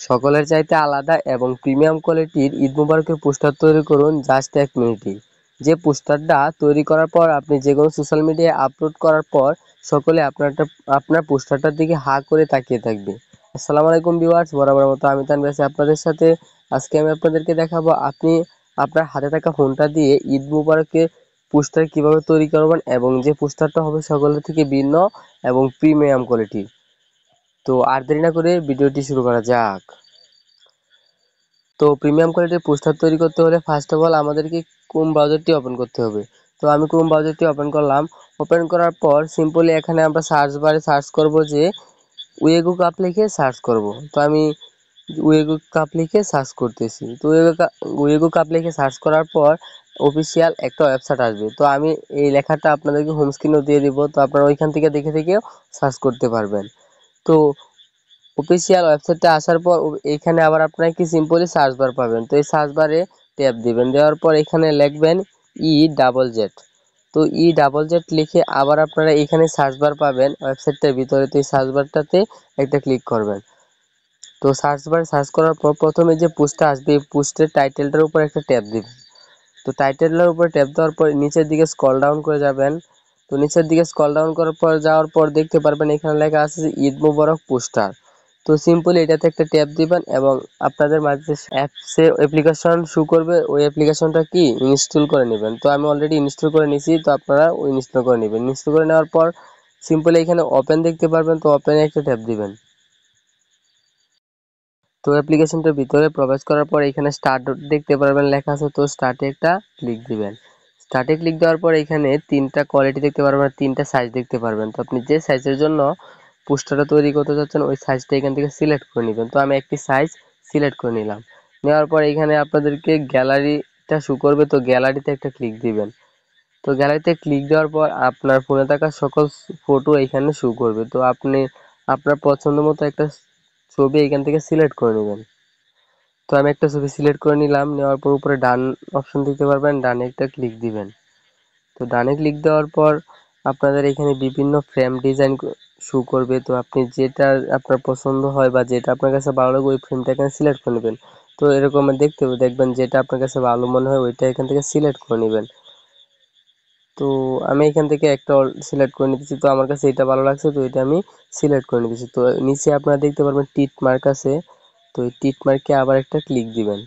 সকলের চাইতে আলাদা এবং প্রিমিয়াম কোয়ালিটির ঈদ মোবারকের পোস্টার তৈরি করুন জাস্ট 1 মিনিটে। যে পোস্টারটা তৈরি করার পর আপনি যেকোনো সোশ্যাল মিডিয়ায় আপলোড করার পর সকলে আপনার পোস্টারটার দিকে হা করে তাকিয়ে থাকবে। আসসালামু আলাইকুম ভিউয়ার্স, বরাবর মতো আমি তানভীর আছি আপনাদের সাথে। আজকে আমি আপনাদেরকে দেখাবো আপনি আপনার হাতে থাকা ফোনটা দিয়ে ঈদ মোবারকের পোস্টার কিভাবে তৈরি করবেন এবং যে পোস্টারটা হবে সকলের থেকে ভিন্ন এবং প্রিমিয়াম কোয়ালিটির। তো আর দেরি না করে ভিডিওটি শুরু করা যাক। তো প্রিমিয়াম কোয়ালিটির পোস্টার তৈরি করতে হলে ফার্স্ট অফ অল আমাদেরকে ক্রোম ব্রাউজারটি ওপেন করতে হবে। তো আমি ক্রোম ব্রাউজারটি ওপেন করলাম। ওপেন করার পর সিম্পলি এখানে আমরা সার্চ বারে সার্চ করব যে ওয়েগো কাপ লিখে সার্চ করব। তো আমি ওয়েগো কাপ লিখে সার্চ করতেছি। তো ওয়েগো কাপ লিখে সার্চ করার পর অফিসিয়াল একটা ওয়েবসাইট আসবে। তো আমি এই লেখাটা আপনাদেরকে হোম স্ক্রিনেও দিয়ে দিব। তো আপনারা ওইখান থেকে দেখে দেখেও সার্চ করতে পারবেন। তো অফিসিয়াল ওয়েবসাইটে আসার পর এখানে আবার আপনারা কি সিম্পলি সার্চ বার পাবেন। তো এই সার্চ বারে ট্যাপ দিবেন, দেওয়ার পর এখানে লিখবেন E-জেড। তো E-জেড লিখে আবার আপনারা এখানে সার্চ বার পাবেন ওয়েবসাইটটার ভিতরে। তো এই সার্চ বারটাতে একটা ক্লিক করবেন। তো সার্চ বারে সার্চ করার পর প্রথমে যে পোস্টটা আসবে এই পোস্টের টাইটেলটার উপর একটা ট্যাপ দিবেন। তো টাইটেলের উপর ট্যাপ দেওয়ার পর নিচের দিকে স্ক্রল ডাউন করে যাবেন। তো নিচের দিকে স্ক্রল ডাউন করার পর যাওয়ার পর দেখতে পারবেন এখানে লেখা আছে যে ঈদ মোবারক পোস্টার। তো সিম্পলি এটাতে একটা ট্যাপ দিবেন এবং আপনাদের মাঝে অ্যাপসে অ্যাপ্লিকেশন শো করবে, ওই অ্যাপ্লিকেশনটা কি ইনস্টল করে নেবেন। তো আমি অলরেডি ইনস্টল করে নিয়েছি, তো আপনারা ইনস্টল করে নেবেন। ইনস্টল করে নেওয়ার পর সিম্পলি এখানে ওপেন দেখতে পারবেন, তো ওপেনে একটা ট্যাপ দিবেন। তো অ্যাপ্লিকেশনটার ভিতরে প্রবেশ করার পর এখানে স্টার্ট দেখতে পারবেন লেখা আছে, তো স্টার্টে একটা ক্লিক দিবেন। স্টার্টে ক্লিক দেওয়ার পর এখানে তিনটা কোয়ালিটি দেখতে পারবেন, তিনটা সাইজ দেখতে পারবেন। তো আপনি যে সাইজের জন্য পোস্টারটা তৈরি করতে চাচ্ছেন ওই সাইজটা এখান থেকে সিলেক্ট করে নেবেন। তো আমি একটি সাইজ সিলেক্ট করে নিলাম। নেওয়ার পর এখানে আপনাদেরকে গ্যালারিটা শো করবে, তো গ্যালারিতে একটা ক্লিক দিবেন। তো গ্যালারিতে ক্লিক দেওয়ার পর আপনার ফোনে থাকা সকল ফটো এখানে শো করবে। তো আপনি আপনার পছন্দ মতো একটা ছবি এখান থেকে সিলেক্ট করে নেবেন। তো আমি একটা ছবি সিলেক্ট করে নিলাম। নেওয়ার পর উপরে ডান অপশন দিতে পারবেন, ডানে একটা ক্লিক দিবেন। তো ডানে ক্লিক দেওয়ার পর আপনাদের এখানে বিভিন্ন ফ্রেম ডিজাইন শো করবে। তো আপনি যেটা আপনার পছন্দ হয় বা যেটা আপনার কাছে ভালো লাগে ওই ফ্রেমটা এখানে সিলেক্ট করে নেবেন। তো এরকম দেখবেন যেটা আপনার কাছে ভালো মনে হয় ওইটা এখান থেকে সিলেক্ট করে নেবেন। তো আমি এখান থেকে একটা সিলেক্ট করে নিতেছি। তো আমার কাছে এটা ভালো লাগছে, তো এটা আমি সিলেক্ট করে নিতেছি। তো নিচে আপনারা দেখতে পারবেন টিক মার্ক আছে। তো এই টিক মার্কে আবার একটা ক্লিক দিবেন।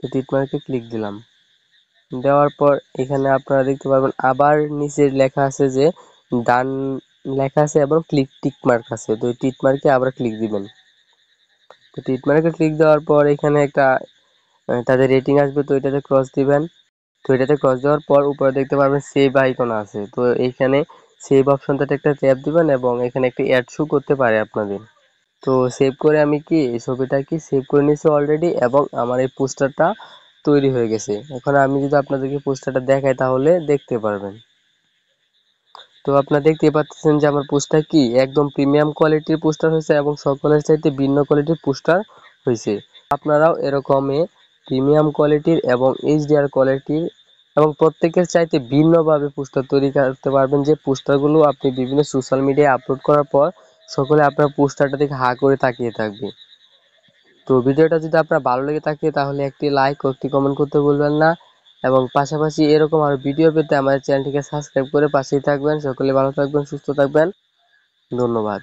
তো টিক মার্কে ক্লিক দিলাম। দেওয়ার পর এখানে আপনারা দেখতে পারবেন আবার নিচে লেখা আছে যে ডান লেখা আছে এবং টিক মার্ক আছে। তো এই টিক মার্কে আবার ক্লিক দিবেন। তো টিক মার্কে ক্লিক দেওয়ার পর এখানে একটা তাদের রেটিং আসবে, তো এটাতে ক্রস দিবেন। তো এটাতে ক্রস দেওয়ার পর উপরে দেখতে পারবেন সেভ আইকন আছে। তো এইখানে সেভ অপশনটাতে একটা ট্যাপ দিবেন এবং এখানে একটা অ্যাড শো করতে পারে আপনাদের। তো সেভ করে আমি কি এই ছবিটা কি সেভ করে নিয়েছি অলরেডি এবং আমার এই পোস্টারটা তৈরি হয়ে গেছে। এখন আমি যদি আপনাদেরকে পোস্টারটা দেখাই তাহলে দেখতে পারবেন। তো আপনারা দেখতেই পাচ্ছেন যে আমার পোস্টার কি একদম প্রিমিয়াম কোয়ালিটির পোস্টার হয়েছে এবং সকলের চাইতে ভিন্ন কোয়ালিটির পোস্টার হয়েছে। আপনারাও এরকমই প্রিমিয়াম কোয়ালিটির এবং এইচডিআর কোয়ালিটির এবং প্রত্যেকের চাইতে ভিন্নভাবে পোস্টার তৈরি করতে পারবেন, যে পোস্টারগুলো আপনি বিভিন্ন সোশ্যাল মিডিয়ায় আপলোড করার পর সকলে আপনার পোস্টারটা দেখে হা করে তাকিয়ে থাকবে। তো ভিডিওটা যদি আপনার ভালো লেগে থাকে তাহলে একটি লাইক ও একটি কমেন্ট করতে ভুলবেন না এবং পাশাপাশি এরকম আরো ভিডিও পেতে আমাদের চ্যানেলটিকে সাবস্ক্রাইব করে পাশেই থাকবেন। সকলে ভালো থাকবেন, সুস্থ থাকবেন। ধন্যবাদ।